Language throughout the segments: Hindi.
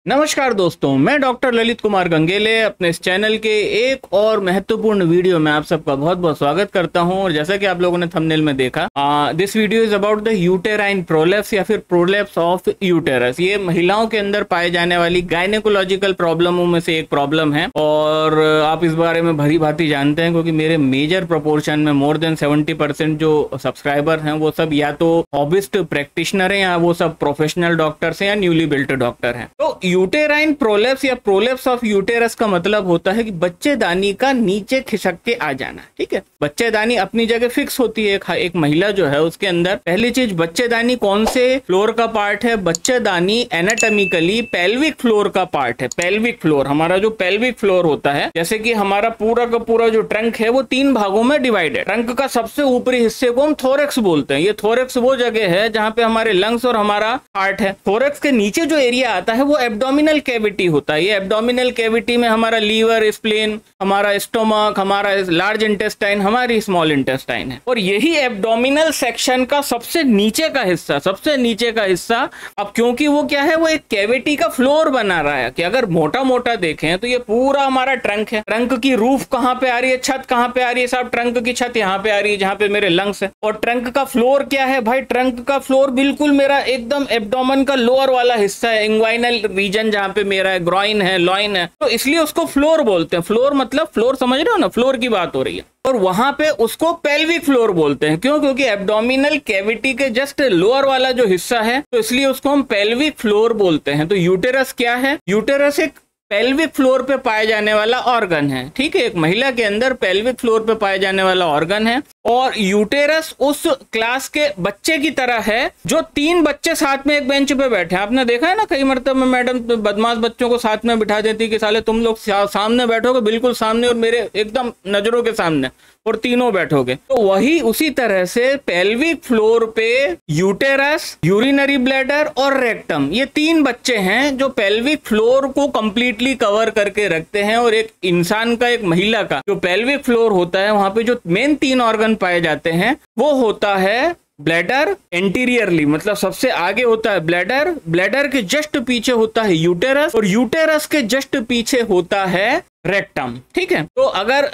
नमस्कार दोस्तों, मैं डॉक्टर ललित कुमार गंगेले अपने इस चैनल के एक और महत्वपूर्ण वीडियो में आप सबका बहुत बहुत स्वागत करता हूं। और जैसा कि आप लोगों ने थंबनेल में देखा, this video is about the uterine prolapse या फिर प्रोलेप्स ऑफ यूटेरस। ये महिलाओं के अंदर पाए जाने वाली गायनेकोलॉजिकल प्रॉब्लमों में से एक प्रॉब्लम है और आप इस बारे में भली भांति जानते हैं क्योंकि मेरे मेजर प्रोपोर्शन में मोर देन 70% जो सब्सक्राइबर हैं वो सब या तो हॉबिस्ट प्रैक्टिशनर हैं या वो सब प्रोफेशनल डॉक्टर्स हैं या न्यूली बिल्ट डॉक्टर हैं। तो यूटेराइन प्रोलेप्स या प्रोलेप्स ऑफ यूटेरस का मतलब होता है कि बच्चेदानी का नीचे खिसक के आ जाना। ठीक है, बच्चेदानी अपनी जगह फिक्स होती है। एक महिला जो है उसके अंदर पहली चीज, बच्चेदानी कौन से फ्लोर का पार्ट है? बच्चेदानी एनाटॉमिकली पेल्विक फ्लोर का पार्ट है। पेल्विक फ्लोर, हमारा जो पेल्विक फ्लोर होता है, जैसे कि हमारा पूरा का पूरा जो ट्रंक है वो 3 भागों में डिवाइडेड। ट्रंक का सबसे ऊपरी हिस्से को हम थोरेक्स बोलते हैं। ये थोरेक्स वो जगह है जहां पे हमारे लंग्स और हमारा हार्ट है। थोरेक्स के नीचे जो एरिया आता है वो एब्डोमिनल कैविटी होता है। ये एब्डोमिनल कैविटी में हमारा लीवर, स्प्लेन, हमारा स्टोमक, हमारा लार्ज इंटेस्टाइन, हमारी स्मॉल इंटेस्टाइन है। और यही एब्डोमिनल सेक्शन का सबसे नीचे का हिस्सा, अब क्योंकि वो क्या है, वो एक कैविटी का फ्लोर बना रहा है कि अगर मोटा मोटा देखें तो ये पूरा हमारा ट्रंक है। ट्रंक की रूफ कहाँ पे आ रही है, छत कहाँ पे आ रही है साहब? ट्रंक की छत यहाँ पे आ रही है जहाँ पे मेरे लंग्स है। और ट्रंक का फ्लोर क्या है भाई? ट्रंक का फ्लोर बिल्कुल मेरा एकदम एब्डोमेन का लोअर वाला हिस्सा है, इंग्वाइनल रीजन जहां पे मेरा ग्रॉइन है, लॉइन है, तो इसलिए उसको फ्लोर बोलते हैं। फ्लोर मतलब फ्लोर, समझ रहे हो ना, फ्लोर की बात हो रही है। और वहां पे उसको पेल्विक फ्लोर बोलते हैं। क्यों? क्योंकि एब्डोमिनल कैविटी के जस्ट लोअर वाला जो हिस्सा है तो इसलिए उसको हम पेल्विक फ्लोर बोलते हैं। तो यूटेरस क्या है? यूटेरस एक पेल्विक फ्लोर पे पाए जाने वाला ऑर्गन है। ठीक है, एक महिला के अंदर पेल्विक फ्लोर पे पाए जाने वाला ऑर्गन है। और यूटेरस उस क्लास के बच्चे की तरह है जो 3 बच्चे साथ में एक बेंच पे बैठे हैं। आपने देखा है ना, कई मरतबा मैडम बदमाश बच्चों को साथ में बिठा देती कि साले तुम लोग सामने बैठोगे, बिल्कुल सामने और मेरे एकदम नजरों के सामने, और तीनों बैठोगे। तो वही उसी तरह से पेल्विक फ्लोर पे यूटेरस, यूरिनरी ब्लैडर और रेक्टम, ये 3 बच्चे हैं जो पेल्विक फ्लोर को कंप्लीटली कवर करके रखते हैं। और एक इंसान का, एक महिला का जो पेल्विक फ्लोर होता है, वहां पे जो मेन 3 ऑर्गन पाए जाते हैं वो होता है ब्लैडर एंटीरियरली, मतलब सबसे आगे होता है ब्लैडर, ब्लैडर के जस्ट पीछे होता है यूटेरस और यूटेरस के जस्ट पीछे होता है रेक्टम। ठीक है, तो अगर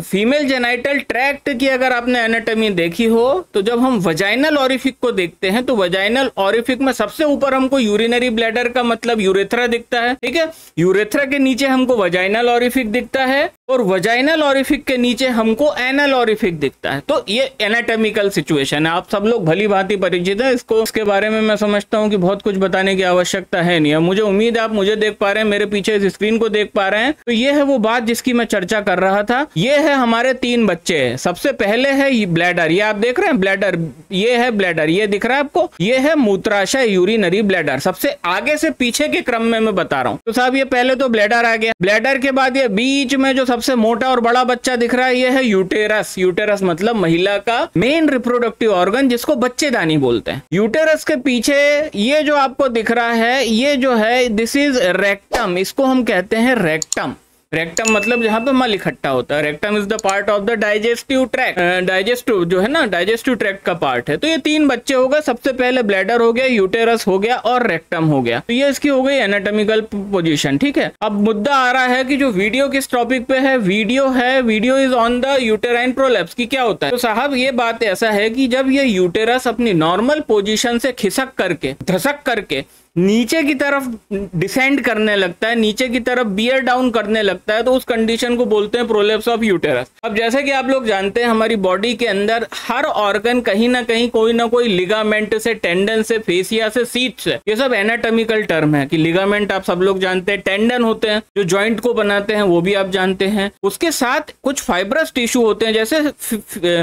फीमेल जेनाइटल ट्रैक्ट की अगर आपने एनाटॉमी देखी हो तो जब हम वजाइनल ऑरिफिक को देखते हैं तो वजाइनल ऑरिफिक में सबसे ऊपर हमको यूरिनरी ब्लैडर का मतलब यूरेथ्रा दिखता है। ठीक है, यूरेथ्रा के नीचे हमको वजाइनल ऑरिफिक दिखता है और वजाइनल ऑरिफिक के नीचे हमको एनल ऑरिफिक दिखता है। तो ये एनाटॉमिकल सिचुएशन है, आप सब लोग भली भांति परिचित है इसको। इसके बारे में मैं समझता हूँ कि बहुत कुछ बताने की आवश्यकता है नहीं। मुझे उम्मीद है आप मुझे देख पा रहे हैं, मेरे पीछे इस स्क्रीन को देख पा रहे हैं। तो ये है वो बात जिसकी मैं चर्चा कर रहा था। ये है हमारे 3 बच्चे हैं। सबसे पहले है ब्लैडर, ये आप देख रहे हैं ब्लैडर, ये है ब्लैडर, ये दिख रहा है आपको, ये है मूत्राशय यूरिनरी ब्लैडर। सबसे आगे से पीछे के क्रम में मैं बता रहा हूँ। तो साहब ये पहले तो ब्लैडर आ गया, ब्लैडर के बाद ये बीच में जो सबसे मोटा और बड़ा बच्चा दिख रहा है ये है यूटेरस। यूटेरस मतलब महिला का मेन रिप्रोडक्टिव ऑर्गन जिसको बच्चेदानी बोलते हैं। यूटेरस के पीछे ये जो आपको दिख रहा है, ये जो है दिस इज रेक्टम, इसको हम कहते हैं रेक्टम। रेक्टम मतलब जहां पे मल इकट्ठा होता है। Rectum is the part of the digestive tract, digestive जो है ना, डाइजेस्टिव ट्रैक्ट का पार्ट है। तो ये 3 बच्चे हो गए, सबसे पहले ब्लैडर हो गया, यूटेरस हो गया और रेक्टम हो गया। तो ये इसकी हो गई एनाटॉमिकल पोजीशन। ठीक है, अब मुद्दा आ रहा है कि जो वीडियो किस टॉपिक पे है? Video is on the uterine prolapse की क्या होता है। तो साहब ये बात ऐसा है कि जब ये यूटेरस अपनी नॉर्मल पोजीशन से खिसक करके, धसक करके नीचे की तरफ डिसेंड करने लगता है, नीचे की तरफ बियर डाउन करने लगता है, तो उस कंडीशन को बोलते हैं प्रोलेप्स ऑफ यूटेरस। अब जैसे कि आप लोग जानते हैं हमारी बॉडी के अंदर हर ऑर्गन कहीं ना कहीं कोई ना कोई लिगामेंट से, टेंडन से, फेसिया से, सीट से, ये सब एनाटॉमिकल टर्म है कि लिगामेंट आप सब लोग जानते हैं, टेंडन होते हैं जो जॉइंट को बनाते हैं, वो भी आप जानते हैं। उसके साथ कुछ फाइब्रस टिश्यू होते हैं जैसे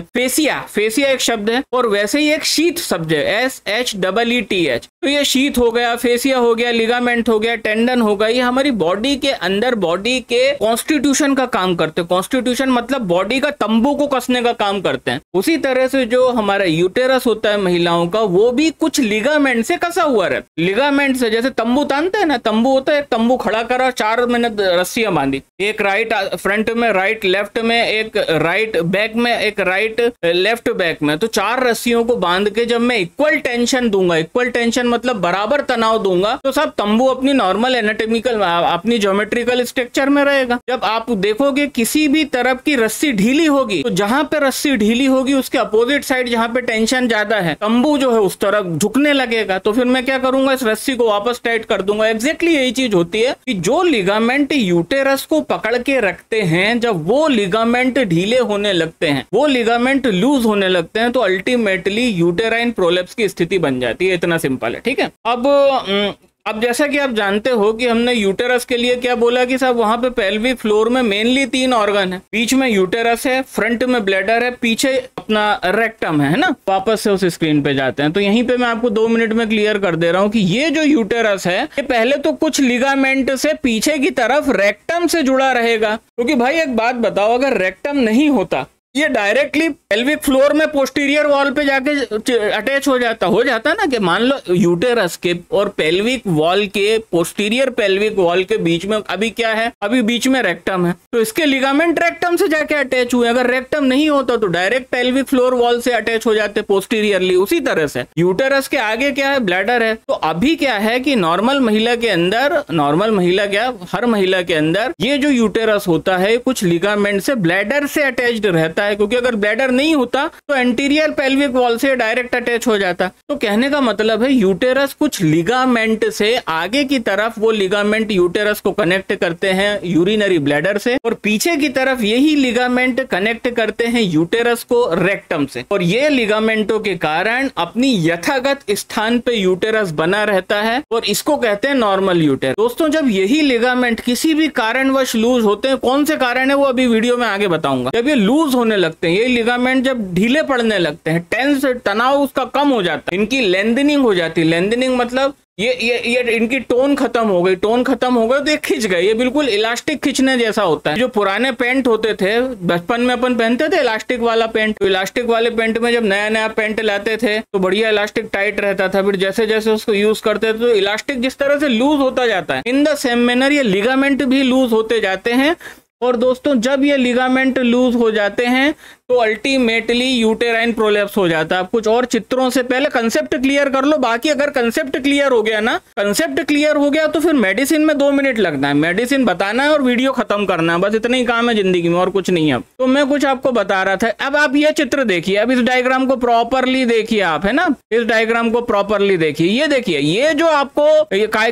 फेसिया एक शब्द है और वैसे ही एक शीथ शब्द है, SHEETH। तो ये शीथ हो गया, फेसिया हो गया, लिगामेंट हो गया, टेंडन हो गया, ये हमारी बॉडी के अंदर बॉडी के कॉन्स्टिट्यूशन का काम करते हैं। कॉन्स्टिट्यूशन मतलब बॉडी का तंबू को कसने का काम करते हैं। उसी तरह से जो हमारा यूटेरस होता है महिलाओं का, वो भी कुछ लिगामेंट से कसा हुआ रहता है। लिगामेंट से, जैसे तंबू तानते हैं ना, तंबू होता है, तंबू खड़ा करा, 4 मैंने रस्सियां बांधी, एक राइट फ्रंट में, राइट लेफ्ट में, एक राइट बैक में, एक राइट लेफ्ट बैक में, तो 4 रस्सियों को बांध के जब मैं इक्वल टेंशन दूंगा, इक्वल टेंशन मतलब बराबर तनाव तनाव दूंगा तो सब तंबू अपनी नॉर्मल एनाटॉमिकल अपनी ज्योमेट्रिकल स्ट्रक्चर में रहेगा। जब आप देखोगे किसी भी तरफ की रस्सी ढीली होगी तो जहां पे रस्सी ढीली होगी उसके अपोजिट साइड जहां पे टेंशन ज्यादा है तंबू जो है उस तरफ झुकने लगेगा। तो फिर मैं क्या करूंगा, इस रस्सी को वापस टाइट कर दूंगा। एग्जैक्टली यही चीज होती है कि जो लिगामेंट यूटेरस को पकड़ के रखते हैं, जब वो लिगामेंट ढीले होने लगते हैं, वो लिगामेंट लूज होने लगते हैं, तो अल्टीमेटली यूटेराइन प्रोलेप्स की स्थिति बन जाती है। इतना सिंपल है, ठीक है। अब जैसा कि आप जानते हो कि हमने यूटेरस के लिए क्या बोला कि साहब वहां पे पेल्विक फ्लोर में मेनली 3 ऑर्गन है। बीच में यूटेरस है, फ्रंट में ब्लैडर है, पीछे अपना रेक्टम है ना। वापस से उस स्क्रीन पे जाते हैं तो यहीं पे मैं आपको 2 मिनट में क्लियर कर दे रहा हूं कि ये जो यूटेरस है ये पहले तो कुछ लिगामेंट से पीछे की तरफ रेक्टम से जुड़ा रहेगा। क्योंकि भाई एक बात बताओ, अगर रेक्टम नहीं होता ये डायरेक्टली पेल्विक फ्लोर में पोस्टीरियर वॉल पे जाके अटैच हो जाता ना। कि मान लो यूटेरस के और पेल्विक वॉल के पोस्टीरियर पेल्विक वॉल के बीच में अभी क्या है, अभी बीच में रेक्टम है, तो इसके लिगामेंट रेक्टम से जाके अटैच हुए। अगर रेक्टम नहीं होता तो डायरेक्ट पेल्विक फ्लोर वॉल से अटैच हो जाते पोस्टीरियरली। उसी तरह से यूटेरस के आगे क्या है, ब्लैडर है। तो अभी क्या है कि नॉर्मल महिला के अंदर, हर महिला के अंदर ये जो यूटेरस होता है कुछ लिगामेंट से ब्लैडर से अटैच्ड रहता है। क्योंकि अगर ब्लैडर नहीं होता तो एंटीरियर पेल्विक वॉल से डायरेक्ट अटैच हो जाता। तो कहने का मतलब है यूटेरस कुछ लिगामेंट से आगे की तरफ, वो लिगामेंट यूटेरस को कनेक्ट करते हैं यूरिनरी ब्लैडर से, और पीछे की तरफ यही लिगामेंट कनेक्ट करते हैं यूटेरस को रेक्टम से। और ये लिगामेंटों के कारण अपनी यथागत स्थान पे यूटेरस बना रहता है और इसको कहते हैं नॉर्मल यूटेरस। दोस्तों जब यही लिगामेंट किसी भी कारणवश लूज होते हैं, कौन से कारण है वो अभी वीडियो में आगे बताऊंगा, जब ये लूज होने लगते हैं, ये लिगामेंट जब ढीले पड़ने लगते हैं, टेंस तनाव उसका कम हो जाता है, इनकी लेंथनिंग हो जाती है। लेंथनिंग मतलब ये इनकी टोन खत्म हो गई तो ये खिंच गए। ये बिल्कुल इलास्टिक खिंचने जैसा होता है। जो पुराने पेंट होते थे, बचपन में अपन पहनते थे इलास्टिक वाला पेंट, तो इलास्टिक वाले पेंट में जब नया पेंट लाते थे तो बढ़िया इलास्टिक टाइट रहता था। फिर जैसे जैसे उसको यूज करते थे तो इलास्टिक जिस तरह से लूज होता जाता है, इन द सेम मैनर ये लिगामेंट भी लूज होते जाते हैं। और दोस्तों जब ये लिगामेंट लूज हो जाते हैं तो अल्टीमेटली यूटेराइन प्रोलेप्स हो जाता है। आप कुछ और चित्रों से पहले कंसेप्ट क्लियर कर लो। बाकी अगर कंसेप्ट क्लियर हो गया तो फिर मेडिसिन में 2 मिनट लगना है, मेडिसिन बताना है और वीडियो खत्म करना है, बस इतना ही काम है जिंदगी में, और कुछ नहीं है। तो मैं कुछ आपको बता रहा था। अब आप ये चित्र देखिए, अब इस डायग्राम को प्रॉपरली देखिए आप, है ना, इस डायग्राम को प्रॉपरली देखिए। ये देखिए, ये जो आपको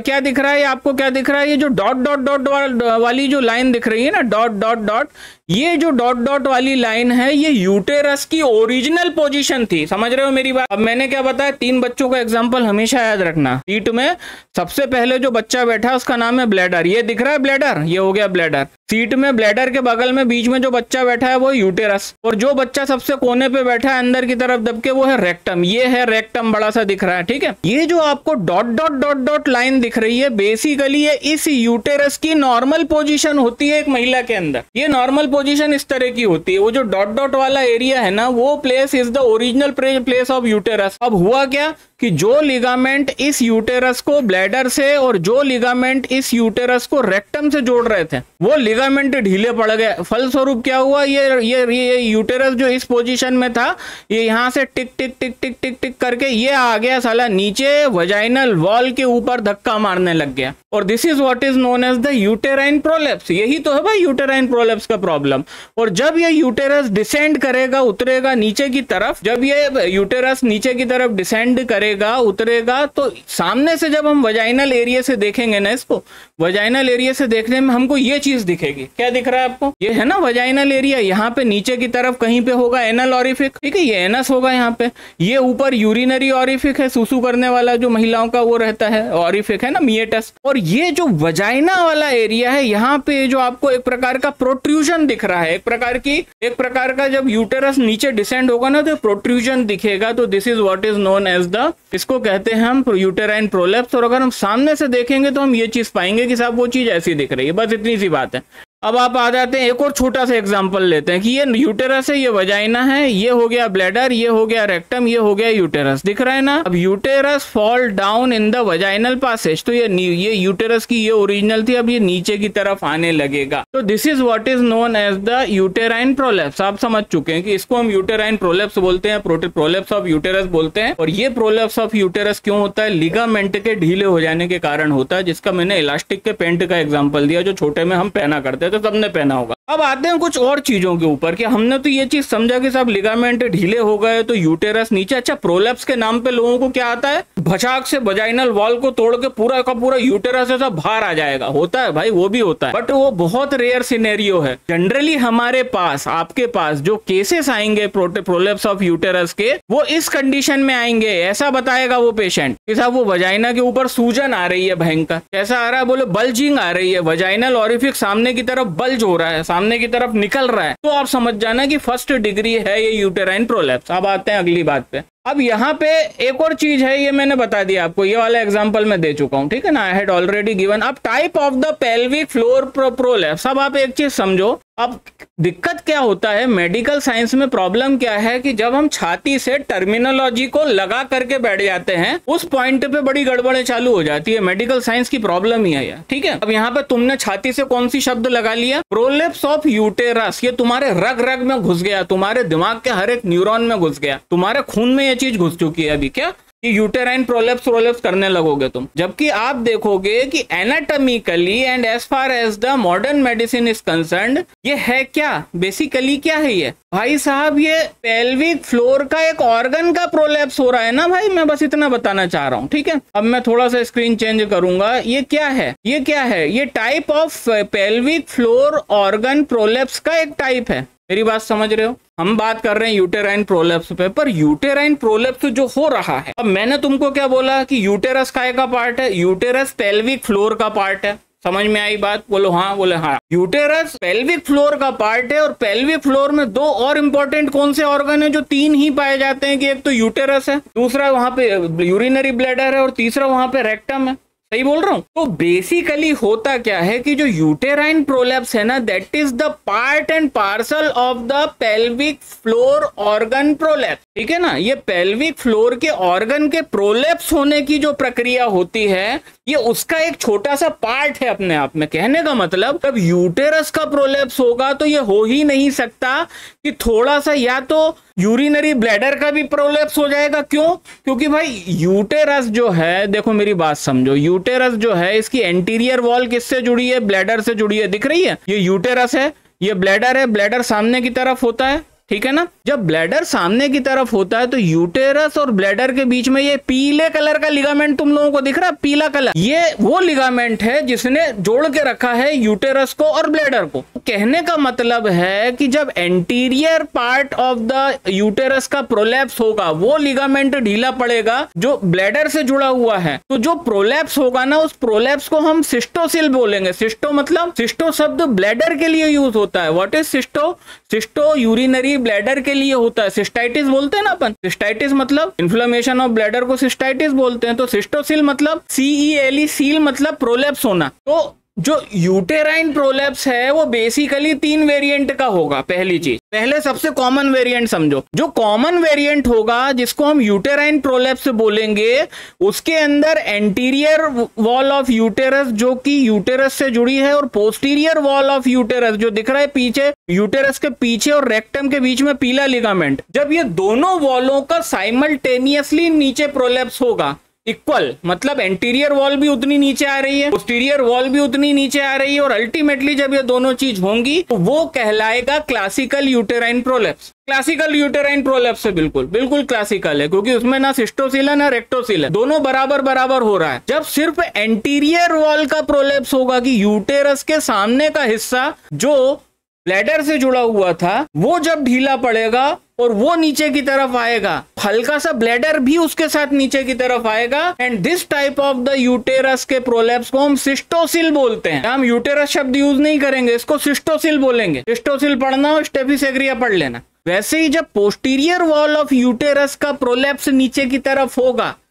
क्या दिख रहा है, आपको क्या दिख रहा है, ये जो डॉट डॉट डॉट वाली जो लाइन दिख रही है ना, डॉट डॉट डॉट, ये जो डॉट डॉट वाली लाइन है ये यूटेरस की ओरिजिनल पोजीशन थी। समझ रहे हो मेरी बात? अब मैंने क्या बताया, 3 बच्चों का एग्जांपल हमेशा याद रखना। सीट में सबसे पहले जो बच्चा बैठा है उसका नाम है ब्लैडर। ये दिख रहा है ब्लैडर, ये हो गया ब्लैडर। सीट में ब्लैडर के बगल में बीच में जो बच्चा बैठा है वो यूटेरस, और जो बच्चा सबसे कोने पे बैठा है अंदर की तरफ दबके वो है रेक्टम। ये है रेक्टम, बड़ा सा दिख रहा है, ठीक है। ये जो आपको dot dot dot dot line दिख रही है, बेसिकली ये इस यूटेरस की नॉर्मल पोजीशन होती है एक महिला के अंदर। ये नॉर्मल पोजीशन इस तरह की होती है। वो जो डॉट डॉट वाला एरिया है ना, वो place is the original place of uterus. अब हुआ क्या कि जो लिगामेंट इस यूटेरस को ब्लैडर से और जो लिगामेंट इस यूटेरस को रेक्टम से जोड़ रहे थे, वो लिगामेंट ढीले पड़ गए। फलस्वरूप क्या हुआ, ये यूटेरस जो इस पोजीशन में था, ये यहां से टिक टिक टिक टिक टिक टिक करके ये आ गया साला नीचे वजाइनल वॉल के ऊपर धक्का मारने लग गया। और this is what is known as the uterine prolapse. यही तो है भाई यूटेराइन प्रोलेप्स का प्रॉब्लम। और जब ये यूटेरस डिसेंड करेगा, उतरेगा नीचे की तरफ, जब ये यूटेरस नीचे की तरफ डिसेंड करेगा, उतरेगा, तो सामने से जब हम वजाइनल एरिया से देखेंगे ना, इसको वजाइनल एरिया से देखने में हमको ये चीज दिखेगी। क्या दिख रहा है आपको? ये है ना वजाइनल एरिया। यहाँ पे नीचे की तरफ कहीं पे होगा एनल ऑरिफिक, ठीक है, ये एनस होगा यहाँ पे। ये ऊपर यूरिनरी ऑरिफिक है, सुसु करने वाला जो महिलाओं का वो रहता है ऑरिफिक, है ना, मिएटस। और ये जो वजाइना वाला एरिया है, यहाँ पे जो आपको एक प्रकार का प्रोट्रूजन दिख रहा है, एक प्रकार का जब यूटेरस नीचे डिसेंड होगा ना तो प्रोट्रूजन दिखेगा। तो this is what is known as the, इसको कहते हैं हम यूटेराइन प्रोलेप्स। और अगर हम सामने से देखेंगे तो हम ये चीज पाएंगे कि साहब वो चीज ऐसी दिख रही है। बस इतनी सी बात है। अब आप आ जाते हैं, एक और छोटा सा एग्जांपल लेते हैं कि ये यूटेरस है, ये वजाइना है, ये हो गया ब्लैडर, ये हो गया रेक्टम, ये हो गया यूटेरस, दिख रहा है ना। अब uterus fall down in the vaginal passage, तो ये यूटेरस की ये ओरिजिनल थी, अब ये नीचे की तरफ आने लगेगा। तो this is what is known as the uterine prolapse. आप समझ चुके हैं कि इसको हम यूटेराइन प्रोलेप्स बोलते हैं, प्रोलेप्स ऑफ यूटेरस बोलते हैं। और ये प्रोलेप्स ऑफ यूटेरस क्यों होता है? लिगामेंट के ढीले हो जाने के कारण होता है, जिसका मैंने इलास्टिक के पेंट का एग्जाम्पल दिया, जो छोटे में हम पहना करते हैं, तो सबने पहना होगा। अब आते हैं कुछ और चीजों के ऊपर कि हमने तो ये चीज समझा कि सब लिगामेंट ढीले हो गए तो यूटेरस नीचे। अच्छा, प्रोलेप्स के नाम पे लोगों को क्या आता है? भचाक से वजाइनल वॉल को तोड़ के पूरा का पूरा यूटेरस ऐसा बाहर आ जाएगा। होता है भाई, वो भी होता है, बट वो बहुत रेयर सिनेरियो है। जनरली हमारे पास, आपके पास जो केसेस आएंगे प्रोलेप्स ऑफ यूटेरस के, वो इस कंडीशन में आएंगे। ऐसा बताएगा वो पेशेंट कि साहब वो वजाइना के ऊपर सूजन आ रही है भयंकर। कैसा आ रहा है? बोले बल्जिंग आ रही है, वजाइनल ऑरिफिक सामने की तरफ बल्ज हो रहा है, सामने की तरफ निकल रहा है। तो आप समझ जाना कि फर्स्ट डिग्री है ये यूटेराइन प्रोलेप्स। अब आते हैं अगली बात पे। अब यहाँ पे एक और चीज है, ये मैंने बता दिया आपको, ये वाला एग्जांपल मैं दे चुका हूँ, ठीक है ना, आई हैड ऑलरेडी गिवन। अब type of the pelvic floor prolapse. अब आप एक चीज समझो, अब दिक्कत क्या होता है मेडिकल साइंस में, प्रॉब्लम क्या है कि जब हम छाती से टर्मिनोलॉजी को लगा करके बैठ जाते हैं, उस पॉइंट पे बड़ी गड़बड़ें चालू हो जाती है। मेडिकल साइंस की प्रॉब्लम ही है यार, ठीक है। अब यहाँ पे तुमने छाती से कौन सी शब्द लगा लिया? Prolapse of uterus. ये तुम्हारे रग रग में घुस गया, तुम्हारे दिमाग के हर एक न्यूरॉन में घुस गया, तुम्हारे खून में ये चीज घुस चुकी है अभी। क्या कि यूटेराइन प्रोलेप्स करने लगोगे तुम। जबकि आप देखोगे कि anatomically and as far as the modern medicine is concerned, ये है क्या? बेसिकली क्या है ये भाई साहब? ये पेल्विक फ्लोर का एक ऑर्गन का प्रोलेप्स हो रहा है ना भाई। मैं बस इतना बताना चाह रहा हूँ, ठीक है। अब मैं थोड़ा सा स्क्रीन चेंज करूंगा। ये क्या है? ये क्या है? ये type of pelvic floor organ prolapse का एक टाइप है। मेरी बात समझ रहे हो? हम बात कर रहे हैं यूटेराइन प्रोलेप्स पे, पर यूटेराइन प्रोलेप्स जो हो रहा है, अब मैंने तुमको क्या बोला कि यूटेरस काय का पार्ट है? यूटेरस पेल्विक फ्लोर का पार्ट है। समझ में आई बात? बोलो हाँ, बोले हाँ। यूटेरस पेल्विक फ्लोर का पार्ट है, और पेल्विक फ्लोर में दो और इंपॉर्टेंट कौन से ऑर्गन है जो तीन ही पाए जाते हैं, कि एक तो यूटेरस है, दूसरा वहां पे यूरिनरी ब्लैडर है, और तीसरा वहां पे रेक्टम है। सही बोल रहा हूं? तो बेसिकली होता क्या है कि जो यूटेराइन प्रोलेप्स है ना, that is the part and parcel of the pelvic floor organ prolapse, ठीक है ना। ये पेल्विक फ्लोर के ऑर्गन के प्रोलेप्स होने की जो प्रक्रिया होती है, ये उसका एक छोटा सा पार्ट है अपने आप में। कहने का मतलब, जब यूटेरस का प्रोलेप्स होगा तो ये हो ही नहीं सकता कि थोड़ा सा या तो यूरिनरी ब्लैडर का भी प्रोलेप्स हो जाएगा। क्यों? क्योंकि भाई यूटेरस जो है, देखो मेरी बात समझो, यूटेरस जो है इसकी एंटीरियर वॉल किससे जुड़ी है? ब्लैडर से जुड़ी है। दिख रही है? ये यूटेरस है, ये ब्लैडर है, ब्लैडर सामने की तरफ होता है, ठीक है ना। जब ब्लैडर सामने की तरफ होता है तो यूटेरस और ब्लैडर के बीच में ये पीले कलर का लिगामेंट तुम लोगों को दिख रहा है, पीला कलर, ये वो लिगामेंट है जिसने जोड़ के रखा है यूटेरस को और ब्लैडर को। कहने का मतलब है कि जब anterior part of the uterus का प्रोलेप्स होगा, वो लिगामेंट ढीला पड़ेगा जो ब्लैडर से जुड़ा हुआ है, तो जो प्रोलेप्स होगा ना, उस प्रोलेप्स को हम सिस्टोसिल बोलेंगे। सिस्टो मतलब, सिस्टो शब्द ब्लैडर के लिए यूज होता है। What is सिस्टो? सिस्टो यूरिनरी ब्लैडर के लिए होता है। सिस्टाइटिस बोलते हैं ना अपन, सिस्टाइटिस मतलब इन्फ्लेमेशन ऑफ ब्लैडर को सिस्टाइटिस बोलते हैं। तो सिस्टोसिल मतलब CELE, सील मतलब प्रोलेप्स होना। तो जो यूटेराइन प्रोलेप्स है वो बेसिकली 3 वेरिएंट का होगा। पहली चीज, पहले सबसे कॉमन वेरिएंट समझो। जो कॉमन वेरिएंट होगा जिसको हम यूटेराइन प्रोलेप्स बोलेंगे, उसके अंदर एंटीरियर वॉल ऑफ यूटेरस जो कि यूटेरस से जुड़ी है, और पोस्टीरियर वॉल ऑफ यूटेरस जो दिख रहा है पीछे, यूटेरस के पीछे और रेक्टम के बीच में पीला लिगामेंट, जब ये दोनों वॉलों का साइमल्टेनियसली नीचे प्रोलेप्स होगा, इक्वल मतलब एंटीरियर वॉल भी उतनी नीचे आ रही है, पोस्टीरियर वॉल भी उतनी नीचे आ रही है, और अल्टीमेटली जब ये दोनों चीज होंगी तो वो कहलाएगा classical uterine prolapse. Classical uterine prolapse से बिल्कुल बिल्कुल क्लासिकल है, क्योंकि उसमें ना सिस्टोसिल है ना रेक्टोसिल है, दोनों बराबर बराबर हो रहा है। जब सिर्फ एंटीरियर वॉल का प्रोलेप्स होगा कि यूटेरस के सामने का हिस्सा जो ब्लैडर से जुड़ा हुआ था, वो जब ढीला पड़ेगा और वो नीचे की तरफ आएगा, हल्का सा ब्लैडर भी उसके साथ नीचे की तरफ आएगा, and this type of the uterus के प्रोलेप्स को हम सिस्टोसिल बोलते हैं। हम यूटेरस शब्द यूज नहीं करेंगे, इसको सिस्टोसिल बोलेंगे। सिस्टोसिल पढ़ना हो स्टेफिसेग्रिया पढ़ लेना। वैसे ही जब पोस्टीरियर वॉल ऑफ यूटेरस का प्रोलेप्स नीचे की तरफ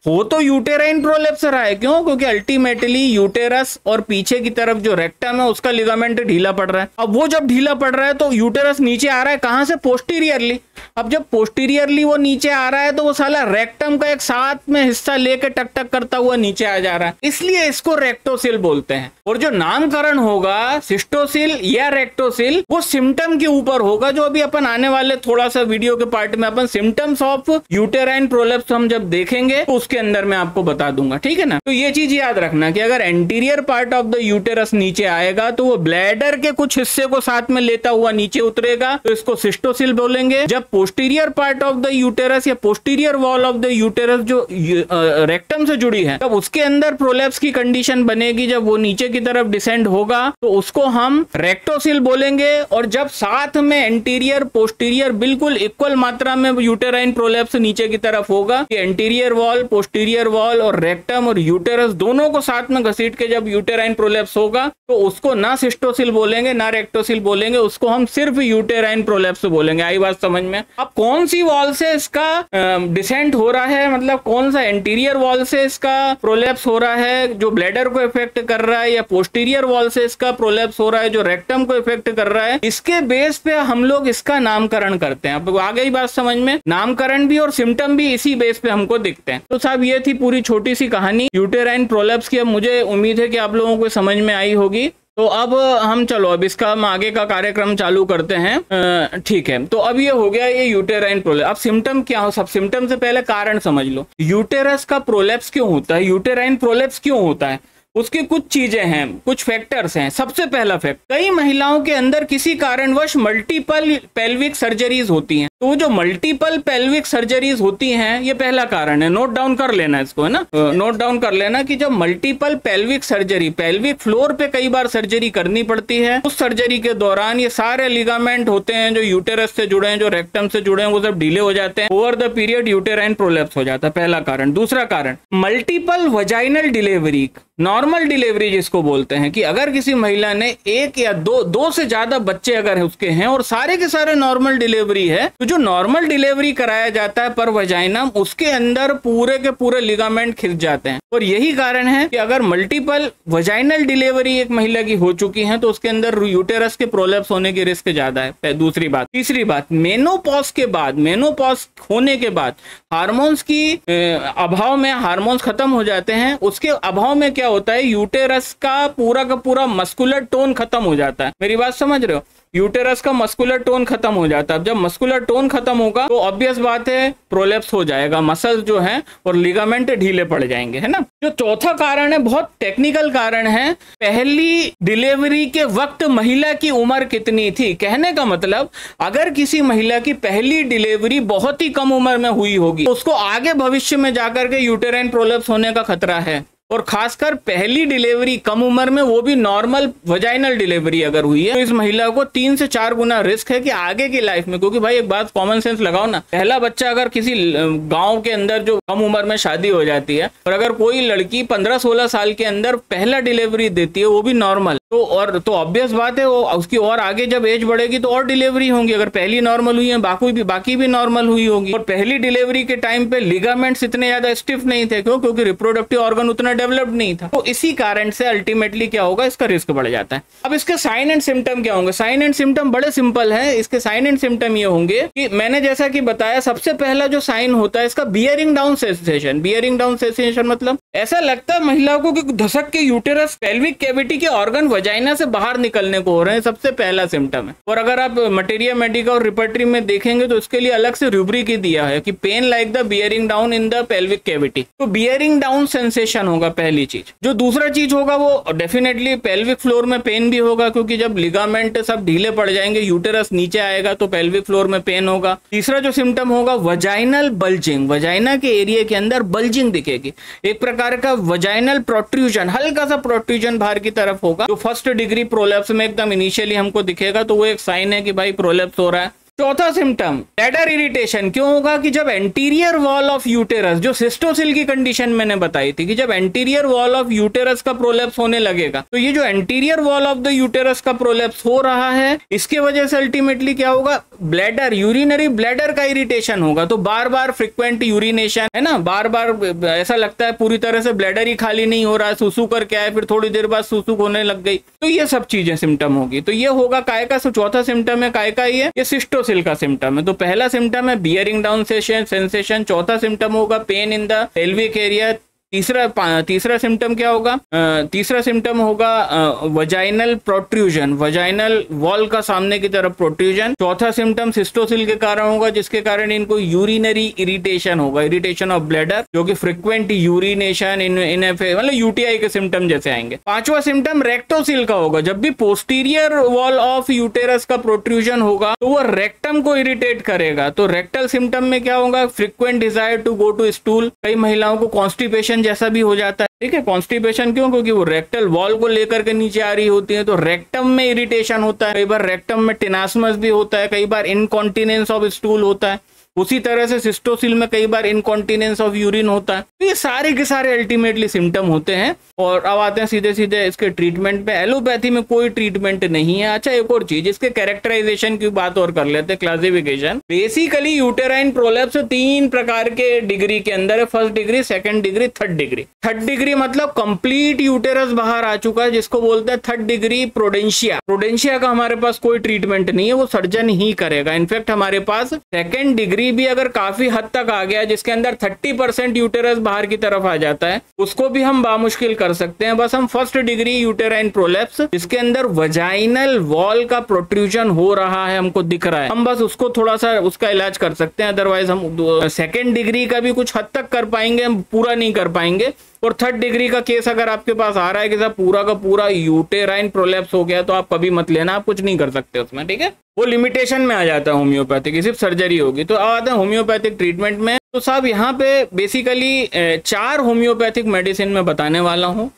हो तो यूटेराइन प्रोलेप्स रहा है। क्यों? क्योंकि अल्टीमेटली यूटेरस और पीछे की तरफ जो रेक्टम है उसका लिगामेंट ढीला पड़ रहा है। अब वो जब ढीला पड़ रहा है तो यूटेरस नीचे आ रहा है, कहां से? पोस्टीरियरली। अब जब पोस्टीरियरली वो नीचे आ रहा है तो वो साला रेक्टम का एक साथ में हिस्सा लेके टक टक करता हुआ नीचे आ जा रहा है, इसलिए इसको रेक्टोसिल बोलते हैं। और जो नामकरण होगा सिस्टोसिल या रेक्टोसिल, वो सिम्टम के ऊपर होगा, जो अभी अपन आने वाले थोड़ा सा वीडियो के पार्ट में अपन सिम्टम्स ऑफ यूटेराइन प्रोलेप्स हम जब देखेंगे तो उसके अंदर मैं आपको बता दूंगा, ठीक है ना। तो ये चीज याद रखना कि अगर anterior part of the uterus नीचे आएगा तो वो ब्लैडर के कुछ हिस्से को साथ में लेता हुआ नीचे उतरेगा, तो इसको सिस्टोसिल बोलेंगे। जब posterior part of the uterus या posterior wall of the uterus जो रेक्टम से जुड़ी है, तब उसके अंदर प्रोलेप्स की कंडीशन बनेगी, जब वो नीचे की तरफ डिसेंड होगा तो उसको हम रेक्टोसिल बोलेंगे। और जब साथ में एंटीरियर पोस्टीरियर बिल्कुल इक्वल मात्रा में यूटेराइन प्रोलेप्स नीचे की तरफ होगा, कि एंटीरियर वॉल, पोस्टीरियर वॉल और रेक्टम और यूटेरस दोनों को साथ में घसीट के जब यूटेराइन प्रोलेप्स होगा तो उसको ना सिस्टोसिल बोलेंगे ना रेक्टोसिल बोलेंगे, उसको हम सिर्फ यूटेराइन प्रोलेप्स बोलेंगे। आई बात समझ में? अब कौन सी वॉल से इसका डिसेंट हो रहा है, मतलब कौन सा एंटीरियर वॉल से इसका प्रोलेप्स हो रहा है जो ब्लैडर को इफेक्ट कर रहा है, या पोस्टीरियर वॉल से इसका प्रोलेप्स हो रहा है जो रेक्टम को इफेक्ट कर रहा है, इसके बेस पे हम लोग इसका नामकरण करते हैं। अब आ गई बात समझ में? नामकरण भी और सिम्टम भी इसी बेस पे हमको दिखते हैं। तो साहब ये थी पूरी छोटी सी कहानी यूटेराइन प्रोलेप्स की। अब मुझे उम्मीद है कि आप लोगों को समझ में आई होगी। तो अब हम चलो अब इसका हम आगे का कार्यक्रम चालू करते हैं, ठीक है। तो अब ये हो गया ये यूटेराइन प्रोलेप्स। अब सिम्टम क्या हो? सब सिम्टम से पहले कारण समझ लो। यूटेरस का प्रोलेप्स क्यों होता है, यूटेराइन प्रोलेप्स क्यों होता है, उसकी कुछ चीजें हैं, कुछ फैक्टर्स हैं। सबसे पहला फैक्ट, कई महिलाओं के अंदर किसी कारणवश मल्टीपल पेल्विक सर्जरीज होती हैं। तो जो मल्टीपल पेल्विक सर्जरीज होती हैं, ये पहला कारण है। नोट डाउन कर लेना इसको, है ना, नोट डाउन कर लेना कि जब multiple pelvic surgery, pelvic floor पे कई बार सर्जरी करनी पड़ती है, उस सर्जरी के दौरान ये सारे लिगामेंट होते हैं जो यूटेरस से जुड़े हैं, जो रेक्टम से जुड़े हैं, वो सब ढीले हो जाते हैं। Over the period uterine prolapse हो जाता है, पहला कारण। दूसरा कारण, multiple vaginal delivery, normal delivery जिसको बोलते हैं, कि अगर किसी महिला ने एक या दो से ज्यादा बच्चे अगर उसके हैं और सारे के सारे नॉर्मल डिलीवरी है, तो जो नॉर्मल डिलीवरी कराया जाता है पर वजाइनम, उसके अंदर पूरे के पूरे लिगामेंट खिंच जाते हैं। और यही कारण है कि अगर मल्टीपल वजाइनल डिलीवरी एक महिला की हो चुकी है तो उसके अंदर यूटेरस के प्रोलेप्स होने की रिस्क ज्यादा है। दूसरी बात। तीसरी बात, मेनोपॉज के बाद, मेनोपॉज होने के बाद हार्मोन्स की अभाव में, हार्मोन्स खत्म हो जाते हैं, उसके अभाव में क्या होता है, यूटेरस का पूरा मस्कुलर टोन खत्म हो जाता है। मेरी बात समझ रहे हो? यूटेरस का मस्कुलर टोन खत्म हो जाता है। जब मस्कुलर टोन खत्म होगा तो ऑब्वियस बात है प्रोलेप्स हो जाएगा, मसल्स जो हैं और लिगामेंट ढीले पड़ जाएंगे, है ना। जो चौथा कारण है, बहुत टेक्निकल कारण है, पहली डिलीवरी के वक्त महिला की उम्र कितनी थी। कहने का मतलब, अगर किसी महिला की पहली डिलीवरी बहुत ही कम उम्र में हुई होगी तो उसको आगे भविष्य में जाकर के यूटेराइन प्रोलेप्स होने का खतरा है। और खासकर पहली डिलीवरी कम उम्र में, वो भी नॉर्मल वजाइनल डिलीवरी अगर हुई है, तो इस महिला को 3 से 4 गुना रिस्क है कि आगे की लाइफ में, क्योंकि भाई एक बात कॉमन सेंस लगाओ ना, पहला बच्चा अगर किसी गांव के अंदर जो कम उम्र में शादी हो जाती है, और अगर कोई लड़की 15-16 साल के अंदर पहला डिलीवरी देती है, वो भी नॉर्मल, तो ऑब्वियस बात है वो उसकी और आगे जब एज बढ़ेगी तो और डिलीवरी होंगी। अगर पहली नॉर्मल हुई है, बाकी भी नॉर्मल हुई होगी। और पहली डिलीवरी के टाइम पे लिगामेंट्स इतने ज्यादा स्टिफ नहीं थे, क्यों? क्योंकि रिप्रोडक्टिव ऑर्गन उतना डेवलप्ड नहीं था। तो इसी कारण से अल्टीमेटली क्या होगा, इसका रिस्क बढ़ जाता है। अब इसके साइन एंड सिम्टम क्या होंगे? साइन एंड सिम्टम बड़े सिंपल है। इसके साइन एंड सिम्टम ये होंगे कि मैंने जैसा कि बताया, सबसे पहला जो साइन होता है इसका bearing down sensation. Bearing down sensation मतलब ऐसा लगता है महिला को कि धसक के यूटेरस, पेल्विक कैविटी के ऑर्गन वजाइना से बाहर निकलने को हो रहे हैं, सबसे पहला सिम्टम है। और अगर आप मटेरिया मेडिका और रिपर्टरी में देखेंगे तो इसके लिए अलग से रूब्रिक ही दिया है कि pain like the bearing down in the pelvic cavity. तो बियरिंग डाउन सेंसेशन होगा पहली चीज। जो दूसरा चीज होगा वो डेफिनेटली पेल्विक फ्लोर में पेन भी होगा, क्योंकि जब लिगामेंट सब ढीले पड़ जाएंगे, यूटेरस नीचे आएगा तो पेल्विक फ्लोर में पेन होगा। तीसरा जो सिम्टम होगा, वजाइनल बल्जिंग, वजाइना के एरिया के अंदर बल्जिंग दिखेगी, एक प्रकार का वजाइनल प्रोट्रूजन, हल्का सा प्रोट्रूजन बाहर की तरफ होगा, जो फर्स्ट डिग्री प्रोलेप्स में एकदम इनिशियली हमको दिखेगा। तो वो एक साइन है कि भाई प्रोलेप्स हो रहा है। चौथा सिम्टम ब्लैडर इरिटेशन क्यों होगा कि जब एंटीरियर वॉल ऑफ यूटेरस, जो सिस्टोसिल की कंडीशन मैंने बताई थी कि जब एंटीरियर वॉल ऑफ यूटेरस का प्रोलैप्स होने लगेगा, तो ये जो anterior wall of the uterus का प्रोलैप्स हो रहा है, इसके वजह से अल्टीमेटली क्या होगा, ब्लैडर, यूरिनरी ब्लैडर का इरिटेशन होगा। तो बार बार फ्रिक्वेंट यूरिनेशन है ना, बार बार ऐसा लगता है पूरी तरह से ब्लैडर ही खाली नहीं हो रहा है, सुसु करके आए फिर थोड़ी देर बाद सुसु होने लग गई, तो ये सब चीजें सिम्टम होगी। तो ये होगा काय का, चौथा सिम्टम है काय का, ये सिस्टोसिल का सिम्टम है। तो पहला सिम्टम है बियरिंग डाउन सेंसेशन, चौथा सिम्टम होगा pain in the pelvic area, तीसरा सिम्टम क्या होगा, तीसरा सिम्टम होगा वजाइनल प्रोट्रूजन, वजाइनल वॉल का सामने की तरफ प्रोट्रूजन। चौथा सिम्टम सिस्टोसिल के कारण होगा, जिसके कारण इनको यूरिनरी इरिटेशन होगा, इरिटेशन ऑफ ब्लैडर, जो कि फ्रिक्वेंट यूरिनेशन इन मतलब यूटीआई के सिम्टम जैसे आएंगे। पांचवा सिम्टम रेक्टोसिल का होगा, जब भी पोस्टीरियर वॉल ऑफ यूटेरस का प्रोट्रूजन होगा तो वो रेक्टम को इरिटेट करेगा। तो रेक्टल सिम्टम में क्या होगा, frequent desire to go to stool, कई महिलाओं को कॉन्स्टिपेशन जैसा भी हो जाता है, ठीक है। कॉन्स्टिपेशन क्यों, क्योंकि वो रेक्टल वॉल को लेकर के नीचे आ रही होती है, तो रेक्टम में इरिटेशन होता है, कई बार रेक्टम में टिनास्मस भी होता है, कई बार इनकॉन्टिनेंस ऑफ स्टूल होता है। उसी तरह से सिस्टोसिल में कई बार इनकॉन्टिनेंस ऑफ यूरिन होता है। तो ये सारे के सारे अल्टीमेटली सिम्टम होते हैं। और अब आते हैं सीधे सीधे इसके ट्रीटमेंट पे। एलोपैथी में कोई ट्रीटमेंट नहीं है। अच्छा, एक और चीज, इसके कैरेक्टराइजेशन की बात और कर लेते हैं, क्लासिफिकेशन। बेसिकली यूटेराइन प्रोलैप्स 3 प्रकार के डिग्री के अंदर है, first degree, second degree, third degree. Third degree मतलब कंप्लीट यूटेरस बाहर आ चुका है, जिसको बोलते हैं थर्ड डिग्री प्रोडेंशिया। प्रोडेंशिया का हमारे पास कोई ट्रीटमेंट नहीं है, वो सर्जन ही करेगा। इनफैक्ट हमारे पास सेकंड डिग्री भी अगर काफी हद तक आ गया, जिसके अंदर 30% यूटेरस बाहर की तरफ आ जाता है, उसको भी हम बामुश्किल कर सकते हैं। बस हम फर्स्ट डिग्री यूटेराइन प्रोलैप्स, जिसके अंदर वजाइनल वॉल का प्रोट्रूजन हो रहा है, हमको दिख रहा है, हम बस उसको थोड़ा सा उसका इलाज कर सकते हैं। अदरवाइज हम सेकंड डिग्री का भी कुछ हद तक कर पाएंगे, हम पूरा नहीं कर पाएंगे। और थर्ड डिग्री का केस अगर आपके पास आ रहा है कि साहब पूरा का पूरा यूटेराइन प्रोलैप्स हो गया, तो आप कभी मत लेना, आप कुछ नहीं कर सकते उसमें, ठीक है। वो लिमिटेशन में आ जाता है होम्योपैथिक की, सिर्फ सर्जरी होगी। तो अब आते हैं होम्योपैथिक ट्रीटमेंट में। तो साहब यहाँ पे बेसिकली 4 होम्योपैथिक मेडिसिन में बताने वाला हूँ।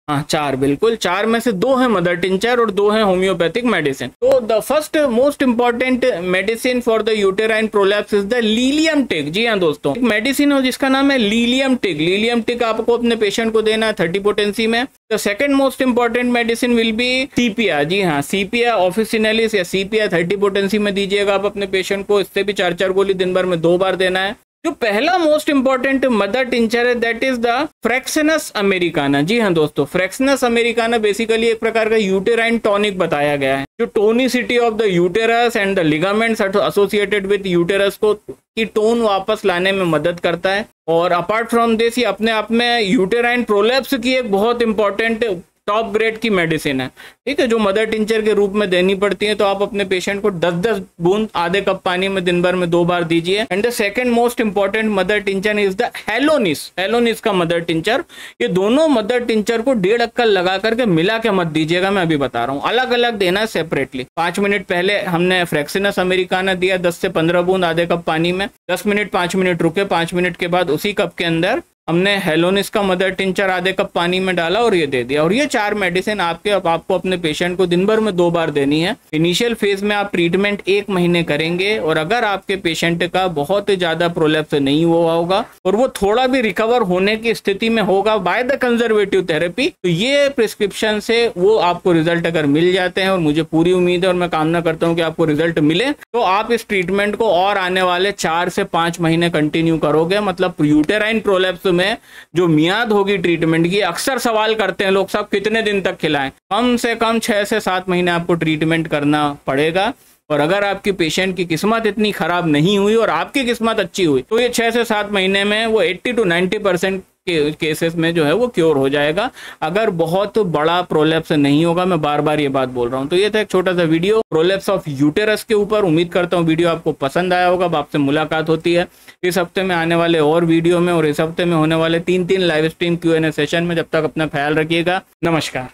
हाँ, 4, बिल्कुल 4 में से 2 है मदर टिंचर और 2 है होम्योपैथिक मेडिसिन। तो the first most important medicine for the uterine prolapse is the lilium tig. जी हाँ दोस्तों, एक मेडिसिन हो जिसका नाम है लीलियम टिक। लीलियम टिक आपको अपने पेशेंट को देना है 30 पोटेंसी में। The second most important medicine will be sepia. जी हाँ, सीपिया ऑफिसिनलिस या सीपिया 30 पोटेंसी में दीजिएगा आप अपने पेशेंट को। इससे भी 4-4 गोली दिन भर में 2 बार देना है। जो पहला मोस्ट इंपॉर्टेंट मदर टिंचर है, दैट इज द फ्रैक्शनस अमेरिकाना। जी हाँ दोस्तों, फ्रैक्शनस अमेरिकाना बेसिकली एक प्रकार का यूटेराइन टॉनिक बताया गया है, जो tonicity of the uterus and the ligaments associated with uterus को की टोन वापस लाने में मदद करता है। और अपार्ट फ्रॉम दिस, ये अपने आप में यूटेराइन प्रोलैप्स की एक बहुत इंपॉर्टेंट टॉप ग्रेड की मेडिसिन है, ठीक है, जो मदर टिंचर के रूप में देनी पड़ती है। तो आप अपने पेशेंट को 10-10 बूंद आधे कप पानी में दिन भर में 2 बार दीजिए। And the second most important mother tincture is the helonias. Helonias का मदर टिंचर, ये दोनों मदर टिंचर को 1.5 अक्कल लगा करके मिला के मत दीजिएगा, मैं अभी बता रहा हूँ, अलग अलग देना है सेपरेटली। 5 मिनट पहले हमने फ्रैक्शनस अमेरिकाना दिया 10 से 15 बूंद आधे कप पानी में, 10 मिनट 5 मिनट रुके, 5 मिनट के बाद उसी कप के अंदर हमने हेलोनिस का मदर टिंचर आधे कप पानी में डाला और ये दे दिया। और ये 4 मेडिसिन आपको अपने पेशेंट को दिन भर में 2 बार देनी है। इनिशियल फेज में आप ट्रीटमेंट 1 महीने करेंगे, और अगर आपके पेशेंट का बहुत ज्यादा प्रोलैप्स नहीं हुआ होगा और वो थोड़ा भी रिकवर होने की स्थिति में होगा बाय द कंजर्वेटिव थेरेपी, तो ये प्रिस्क्रिप्शन से वो आपको रिजल्ट अगर मिल जाते हैं, और मुझे पूरी उम्मीद है और मैं कामना करता हूँ कि आपको रिजल्ट मिले, तो आप इस ट्रीटमेंट को और आने वाले 4 से 5 महीने कंटिन्यू करोगे। मतलब यूटेराइन प्रोलैप्स में जो मियाद होगी ट्रीटमेंट की, अक्सर सवाल करते हैं लोग, साहब कितने दिन तक खिलाएं? कम से कम 6 से 7 महीने आपको ट्रीटमेंट करना पड़ेगा। और अगर आपकी पेशेंट की किस्मत इतनी खराब नहीं हुई और आपकी किस्मत अच्छी हुई, तो ये 6 से 7 महीने में वो 80 to 90% के केसेस में जो है वो क्योर हो जाएगा, अगर बहुत बड़ा प्रोलैप्स नहीं होगा। मैं बार बार ये बात बोल रहा हूँ। तो ये था एक छोटा सा वीडियो प्रोलैप्स ऑफ यूटेरस के ऊपर। उम्मीद करता हूँ वीडियो आपको पसंद आया होगा। अब आपसे मुलाकात होती है इस हफ्ते में आने वाले और वीडियो में, और इस हफ्ते में होने वाले 3 लाइव स्ट्रीम Q&A सेशन में। जब तक अपना ख्याल रखिएगा, नमस्कार।